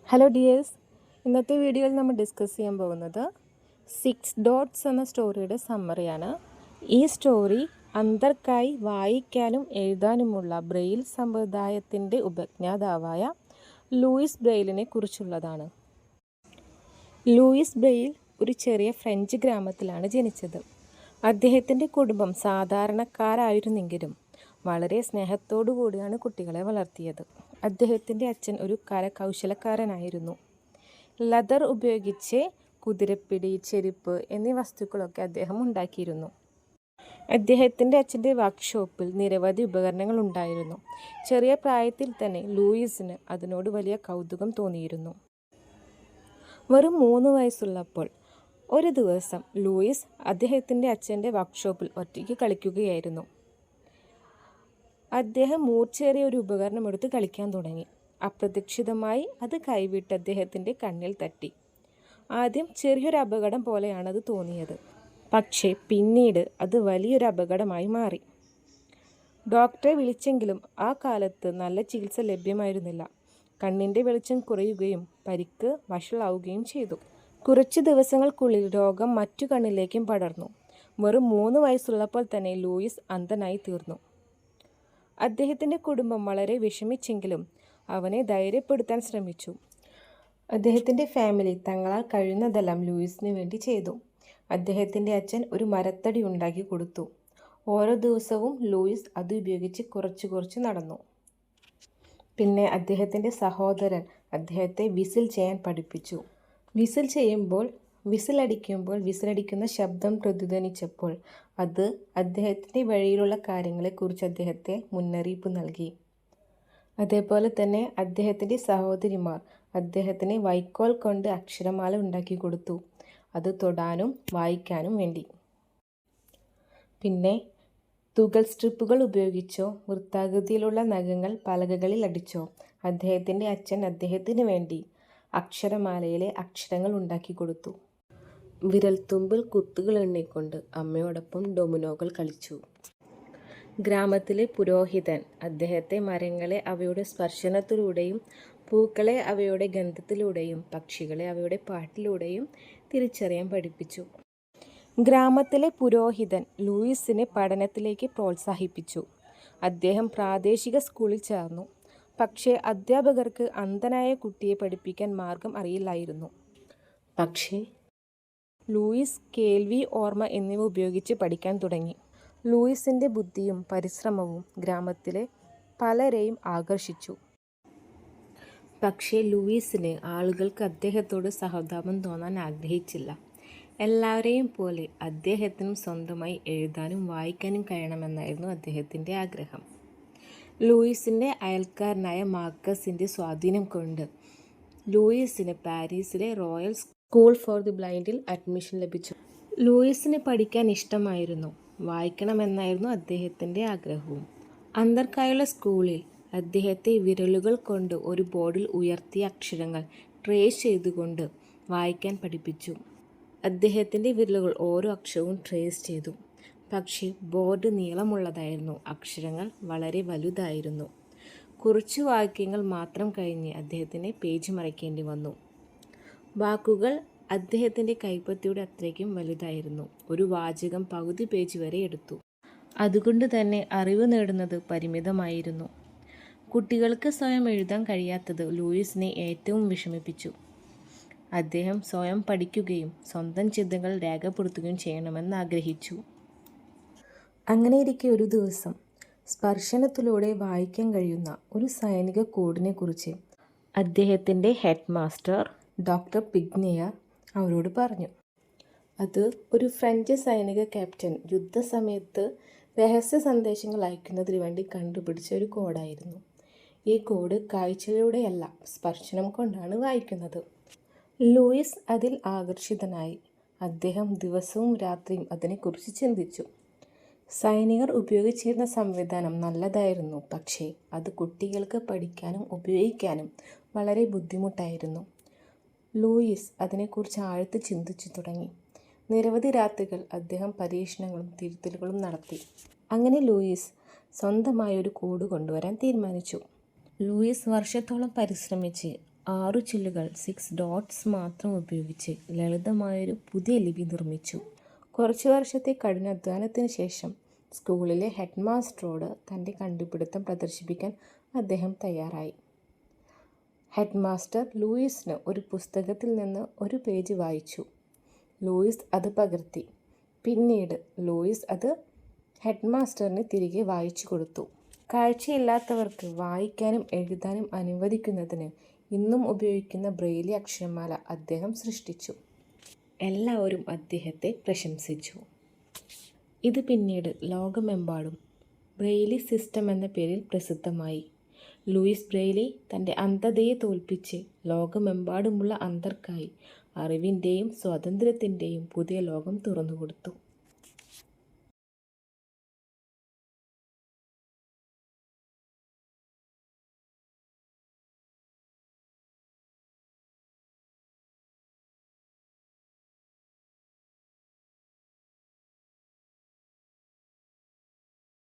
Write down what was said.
Hello dears, ഇന്നത്തെ വീഡിയോയിൽ നമ്മൾ ഡിസ്കസ് ചെയ്യാൻ പോകുന്നത് 6 ഡോട്ട്സ് എന്ന സ്റ്റോറിയുടെ സമ്മറിയാണ്. ഈ സ്റ്റോറി അന്ധർക്കായി വായിക്കാനും എഴുതാനുമുള്ള ബ്രെയിൽ സമ്പ്രദായത്തിൻ്റെ ഉപജ്ഞാതാവായ ലൂയിസ് ബ്രെയിലിനെ കുറിച്ചുള്ളതാണ്. ലൂയിസ് ബ്രെയിൽ ഒരു ചെറിയ ഫ്രഞ്ച് ഗ്രാമത്തിലാണ് ജനിച്ചത്. അദ്ദേഹത്തിൻ്റെ കുടുംബം സാധാരണക്കാരായിരുന്നെങ്കിലും വളരെ സ്നേഹത്തോടു കൂടിയാണ് കുട്ടികളെ വളർത്തിയത്. അദ്ദേഹത്തിൻ്റെ അച്ഛൻ ഒരു കരകൗശലക്കാരനായിരുന്നു. ലെതർ ഉപയോഗിച്ച് കുതിരപ്പിടി, ചെരുപ്പ് എന്നീ വസ്തുക്കളൊക്കെ അദ്ദേഹം ഉണ്ടാക്കിയിരുന്നു. അദ്ദേഹത്തിൻ്റെ അച്ഛൻ്റെ വർക്ക്ഷോപ്പിൽ നിരവധി ഉപകരണങ്ങൾ ഉണ്ടായിരുന്നു. ചെറിയ പ്രായത്തിൽ തന്നെ ലൂയിസിന് അതിനോട് വലിയ കൗതുകം തോന്നിയിരുന്നു. വെറും 3 വയസ്സുള്ളപ്പോൾ ഒരു ദിവസം ലൂയിസ് അദ്ദേഹത്തിൻ്റെ അച്ഛൻ്റെ വർക്ക്ഷോപ്പിൽ ഒറ്റയ്ക്ക് കളിക്കുകയായിരുന്നു. അദ്ദേഹം മൂർച്ചയേറിയ ഒരു ഉപകരണം എടുത്ത് കളിക്കാൻ തുടങ്ങി. അപ്രതീക്ഷിതമായി അത് കൈവിട്ട് അദ്ദേഹത്തിൻ്റെ കണ്ണിൽ തട്ടി. ആദ്യം ചെറിയൊരു അപകടം പോലെയാണത് തോന്നിയത്. പക്ഷേ പിന്നീട് അത് വലിയൊരു അപകടമായി മാറി. ഡോക്ടറെ വിളിച്ചെങ്കിലും ആ കാലത്ത് നല്ല ചികിത്സ ലഭ്യമായിരുന്നില്ല. കണ്ണിൻ്റെ വെളിച്ചം കുറയുകയും പരിക്ക് വഷളാവുകയും ചെയ്തു. കുറച്ച് ദിവസങ്ങൾക്കുള്ളിൽ രോഗം മറ്റു കണ്ണിലേക്കും പടർന്നു. വെറും 3 വയസ്സുള്ളപ്പോൾ തന്നെ ലൂയിസ് അന്ധനായി തീർന്നു. അദ്ദേഹത്തിൻ്റെ കുടുംബം വളരെ വിഷമിച്ചെങ്കിലും അവനെ ധൈര്യപ്പെടുത്താൻ ശ്രമിച്ചു. അദ്ദേഹത്തിൻ്റെ ഫാമിലി തങ്ങളാൽ കഴിയുന്നതെല്ലാം ലൂയിസിന് വേണ്ടി ചെയ്തു. അദ്ദേഹത്തിൻ്റെ അച്ഛൻ ഒരു മരത്തടി ഉണ്ടാക്കി കൊടുത്തു. ഓരോ ദിവസവും ലൂയിസ് അത് ഉപയോഗിച്ച് കുറച്ച് നടന്നു. പിന്നെ അദ്ദേഹത്തിൻ്റെ സഹോദരൻ അദ്ദേഹത്തെ വിസിൽ ചെയ്യാൻ പഠിപ്പിച്ചു. വിസിലടിക്കുന്ന ശബ്ദം പ്രതിധ്വനിച്ചപ്പോൾ അത് അദ്ദേഹത്തിൻ്റെ വഴിയിലുള്ള കാര്യങ്ങളെക്കുറിച്ച് അദ്ദേഹത്തെ മുന്നറിയിപ്പ് നൽകി. അതേപോലെ തന്നെ അദ്ദേഹത്തിൻ്റെ സഹോദരിമാർ അദ്ദേഹത്തിന് വൈക്കോൽ കൊണ്ട് അക്ഷരമാല ഉണ്ടാക്കി കൊടുത്തു, അത് തൊടാനും വായിക്കാനും വേണ്ടി. പിന്നെ തുകൽ സ്ട്രിപ്പുകൾ ഉപയോഗിച്ചോ വൃത്താകൃതിയിലുള്ള നഖങ്ങൾ പലകകളിൽ അടിച്ചോ അദ്ദേഹത്തിൻ്റെ അച്ഛൻ അദ്ദേഹത്തിന് വേണ്ടി അക്ഷരമാലയിലെ അക്ഷരങ്ങൾ ഉണ്ടാക്കി കൊടുത്തു. വിരൽത്തുമ്പിൽ കുത്തുകൾ എണ്ണിക്കൊണ്ട് അമ്മയോടൊപ്പം ഡൊമിനോകൾ കളിച്ചു. ഗ്രാമത്തിലെ പുരോഹിതൻ അദ്ദേഹത്തെ മരങ്ങളെ അവയുടെ സ്പർശനത്തിലൂടെയും പൂക്കളെ അവയുടെ ഗന്ധത്തിലൂടെയും പക്ഷികളെ അവയുടെ പാട്ടിലൂടെയും തിരിച്ചറിയാൻ പഠിപ്പിച്ചു. ഗ്രാമത്തിലെ പുരോഹിതൻ ലൂയിസിനെ പഠനത്തിലേക്ക് പ്രോത്സാഹിപ്പിച്ചു. അദ്ദേഹം പ്രാദേശിക സ്കൂളിൽ ചേർന്നു. പക്ഷേ അധ്യാപകർക്ക് അന്ധനായ കുട്ടിയെ പഠിപ്പിക്കാൻ മാർഗം അറിയില്ലായിരുന്നു. പക്ഷേ ലൂയിസ് കേൾവി, ഓർമ്മ എന്നിവ ഉപയോഗിച്ച് പഠിക്കാൻ തുടങ്ങി. ലൂയിസിൻ്റെ ബുദ്ധിയും പരിശ്രമവും ഗ്രാമത്തിലെ പലരെയും ആകർഷിച്ചു. പക്ഷേ ലൂയിസിന് ആളുകൾക്ക് അദ്ദേഹത്തോട് സഹതാപം തോന്നാൻ ആഗ്രഹിച്ചില്ല. എല്ലാവരെയും പോലെ അദ്ദേഹത്തിനും സ്വന്തമായി എഴുതാനും വായിക്കാനും കഴിയണമെന്നായിരുന്നു അദ്ദേഹത്തിൻ്റെ ആഗ്രഹം. ലൂയിസിൻ്റെ അയൽക്കാരനായ മാർക്കസിൻ്റെ സ്വാധീനം കൊണ്ട് ലൂയിസിന് പാരീസിലെ റോയൽ സ്കൂൾ ഫോർ ദി ബ്ലൈൻഡിൽ അഡ്മിഷൻ ലഭിച്ചു. ലൂയിസിന് പഠിക്കാൻ ഇഷ്ടമായിരുന്നു. വായിക്കണമെന്നായിരുന്നു അദ്ദേഹത്തിൻ്റെ ആഗ്രഹവും. അന്ധർക്കായുള്ള സ്കൂളിൽ അദ്ദേഹത്തെ വിരലുകൾ കൊണ്ട് ഒരു ബോർഡിൽ ഉയർത്തിയ അക്ഷരങ്ങൾ ട്രേസ് ചെയ്തുകൊണ്ട് വായിക്കാൻ പഠിപ്പിച്ചു. അദ്ദേഹത്തിൻ്റെ വിരലുകൾ ഓരോ അക്ഷരവും ട്രേസ് ചെയ്തു. പക്ഷേ ബോർഡ് നീളമുള്ളതായിരുന്നു, അക്ഷരങ്ങൾ വളരെ വലുതായിരുന്നു. കുറച്ച് വാക്യങ്ങൾ മാത്രം കഴിഞ്ഞ് അദ്ദേഹത്തിന് പേജ് മറിക്കേണ്ടി വന്നു. വാക്കുകൾ അദ്ദേഹത്തിൻ്റെ കൈപ്പത്തിയുടെ അത്രയ്ക്കും വലുതായിരുന്നു. ഒരു വാചകം പകുതി പേജ് വരെ എടുത്തു. അതുകൊണ്ട് തന്നെ അറിവ് നേടുന്നത് പരിമിതമായിരുന്നു. കുട്ടികൾക്ക് സ്വയം എഴുതാൻ കഴിയാത്തത് ലൂയിസിനെ ഏറ്റവും വിഷമിപ്പിച്ചു. അദ്ദേഹം സ്വയം പഠിക്കുകയും സ്വന്തം ചിന്തകൾ രേഖപ്പെടുത്തുകയും ചെയ്യണമെന്ന് ആഗ്രഹിച്ചു. അങ്ങനെയിരിക്കെ ഒരു ദിവസം സ്പർശനത്തിലൂടെ വായിക്കാൻ കഴിയുന്ന ഒരു സൈനിക കോഡിനെ കുറിച്ച് അദ്ദേഹത്തിൻ്റെ ഹെഡ് മാസ്റ്റർ ഡോക്ടർ പിഗ്നിയർ അവരോട് പറഞ്ഞു. അത് ഒരു ഫ്രഞ്ച് സൈനിക ക്യാപ്റ്റൻ യുദ്ധസമയത്ത് രഹസ്യ സന്ദേശങ്ങൾ അയക്കുന്നതിന് വേണ്ടി കണ്ടുപിടിച്ച ഒരു കോഡായിരുന്നു. ഈ കോഡ് കാഴ്ചയിലൂടെയല്ല, സ്പർശനം കൊണ്ടാണ് വായിക്കുന്നത്. ലൂയിസ് അതിൽ ആകർഷിതനായി. അദ്ദേഹം ദിവസവും രാത്രിയും അതിനെക്കുറിച്ച് ചിന്തിച്ചു. സൈനികർ ഉപയോഗിച്ചിരുന്ന സംവിധാനം നല്ലതായിരുന്നു, പക്ഷേ അത് കുട്ടികൾക്ക് പഠിക്കാനും ഉപയോഗിക്കാനും വളരെ ബുദ്ധിമുട്ടായിരുന്നു. ലൂയിസ് അതിനെക്കുറിച്ച് ആഴത്തിൽ ചിന്തിച്ചു തുടങ്ങി. നിരവധി രാത്രികൾ അദ്ദേഹം പരീക്ഷണങ്ങളും തിരുത്തലുകളും നടത്തി. അങ്ങനെ ലൂയിസ് സ്വന്തമായൊരു കോഡ് കൊണ്ടുവരാൻ തീരുമാനിച്ചു. ലൂയിസ് വർഷത്തോളം പരിശ്രമിച്ച് 6 ചില്ലുകൾ 6 ഡോട്ട്സ് മാത്രം ഉപയോഗിച്ച് ലളിതമായൊരു പുതിയ ലിപി നിർമ്മിച്ചു. കുറച്ചു വർഷത്തെ കഠിനാധ്വാനത്തിന് ശേഷം സ്കൂളിലെ ഹെഡ് മാസ്റ്ററോട് തൻ്റെ കണ്ടുപിടുത്തം പ്രദർശിപ്പിക്കാൻ അദ്ദേഹം തയ്യാറായി. ഹെഡ് മാസ്റ്റർ ലൂയിസിന് ഒരു പുസ്തകത്തിൽ നിന്ന് ഒരു പേജ് വായിച്ചു. ലൂയിസ് അത് പകർത്തി. പിന്നീട് ലൂയിസ് അത് ഹെഡ് മാസ്റ്ററിന് തിരികെ വായിച്ചു കൊടുത്തു. കാഴ്ചയില്ലാത്തവർക്ക് വായിക്കാനും എഴുതാനും അനുവദിക്കുന്നതിന് ഇന്നും ഉപയോഗിക്കുന്ന ബ്രെയിലി അക്ഷരമാല അദ്ദേഹം സൃഷ്ടിച്ചു. എല്ലാവരും അദ്ദേഹത്തെ പ്രശംസിച്ചു. ഇത് പിന്നീട് ലോകമെമ്പാടും ബ്രെയിലി സിസ്റ്റം എന്ന പേരിൽ പ്രസിദ്ധമായി. ലൂയിസ് ബ്രെയിലി തൻ്റെ അന്ധതയെ തോൽപ്പിച്ച് ലോകമെമ്പാടുമുള്ള അന്ധർക്കായി അറിവിൻ്റെയും സ്വാതന്ത്ര്യത്തിൻ്റെയും പുതിയ ലോകം തുറന്നുകൊടുത്തു.